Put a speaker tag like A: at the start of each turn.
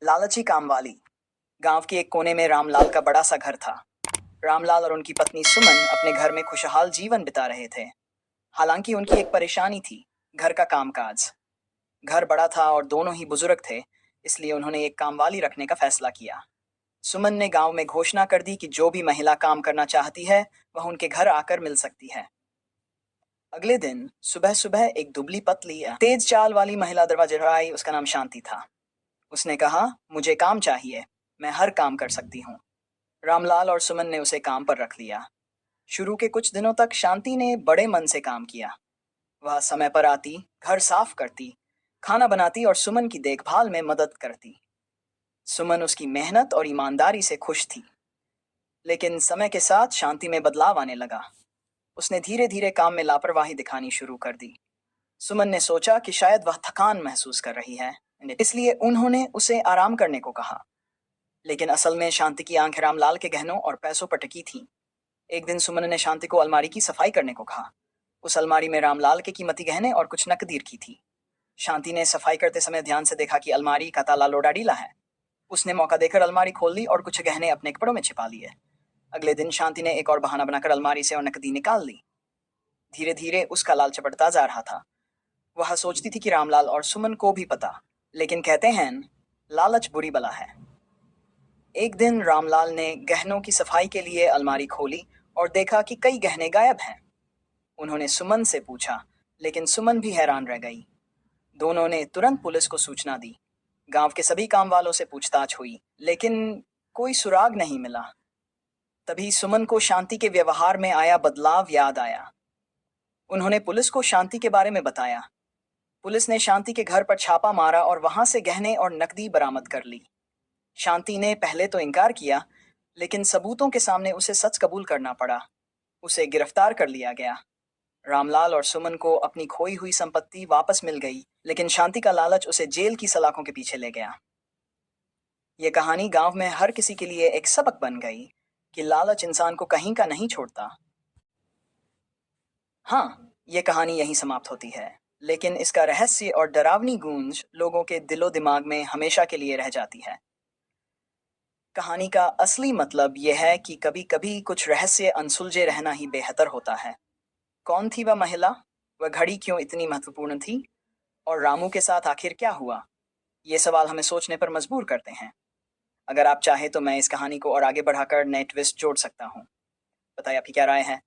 A: लालची कामवाली। गांव के एक कोने में रामलाल का बड़ा सा घर था। रामलाल और उनकी पत्नी सुमन अपने घर में खुशहाल जीवन बिता रहे थे। हालांकि उनकी एक परेशानी थी, घर का कामकाज। घर बड़ा था और दोनों ही बुजुर्ग थे, इसलिए उन्होंने एक कामवाली रखने का फैसला किया। सुमन ने गांव में घोषणा कर दी कि जो भी महिला काम करना चाहती है वह उनके घर आकर मिल सकती है। अगले दिन सुबह सुबह एक दुबली पतली तेज चाल वाली महिला दरवाजे पर आई। उसका नाम शांति था। उसने कहा, मुझे काम चाहिए, मैं हर काम कर सकती हूँ। रामलाल और सुमन ने उसे काम पर रख लिया। शुरू के कुछ दिनों तक शांति ने बड़े मन से काम किया। वह समय पर आती, घर साफ करती, खाना बनाती और सुमन की देखभाल में मदद करती। सुमन उसकी मेहनत और ईमानदारी से खुश थी। लेकिन समय के साथ शांति में बदलाव आने लगा। उसने धीरे धीरे काम में लापरवाही दिखानी शुरू कर दी। सुमन ने सोचा कि शायद वह थकान महसूस कर रही है, इसलिए उन्होंने उसे आराम करने को कहा। लेकिन असल में शांति की आंखें रामलाल के गहनों और पैसों पर टिकी थीं। एक दिन सुमन ने शांति को अलमारी की सफाई करने को कहा। उस अलमारी में रामलाल के कीमती गहने और कुछ नकदी रखी थी। शांति ने सफाई करते समय ध्यान से देखा कि अलमारी का ताला लोड़ा ढीला है। उसने मौका देकर अलमारी खोल ली और कुछ गहने अपने कपड़ों में छिपा लिए। अगले दिन शांति ने एक और बहाना बनाकर अलमारी से और नकदी निकाल ली। धीरे धीरे उसका लालच बढ़ता जा रहा था। वह सोचती थी कि रामलाल और सुमन को भी पता, लेकिन कहते हैं लालच बुरी बला है। एक दिन रामलाल ने गहनों की सफाई के लिए अलमारी खोली और देखा कि कई गहने गायब हैं। उन्होंने सुमन से पूछा, लेकिन सुमन भी हैरान रह गई। दोनों ने तुरंत पुलिस को सूचना दी। गांव के सभी काम वालों से पूछताछ हुई, लेकिन कोई सुराग नहीं मिला। तभी सुमन को शांति के व्यवहार में आया बदलाव याद आया। उन्होंने पुलिस को शांति के बारे में बताया। पुलिस ने शांति के घर पर छापा मारा और वहां से गहने और नकदी बरामद कर ली। शांति ने पहले तो इनकार किया, लेकिन सबूतों के सामने उसे सच कबूल करना पड़ा। उसे गिरफ्तार कर लिया गया। रामलाल और सुमन को अपनी खोई हुई संपत्ति वापस मिल गई, लेकिन शांति का लालच उसे जेल की सलाखों के पीछे ले गया। ये कहानी गांव में हर किसी के लिए एक सबक बन गई कि लालच इंसान को कहीं का नहीं छोड़ता। हाँ, ये कहानी यहीं समाप्त होती है, लेकिन इसका रहस्य और डरावनी गूंज लोगों के दिलो दिमाग में हमेशा के लिए रह जाती है। कहानी का असली मतलब यह है कि कभी कभी कुछ रहस्य अनसुलझे रहना ही बेहतर होता है। कौन थी वह महिला? वह घड़ी क्यों इतनी महत्वपूर्ण थी? और रामू के साथ आखिर क्या हुआ? ये सवाल हमें सोचने पर मजबूर करते हैं। अगर आप चाहें तो मैं इस कहानी को और आगे बढ़ाकर नए ट्विस्ट जोड़ सकता हूँ। बताइए आपकी क्या राय है?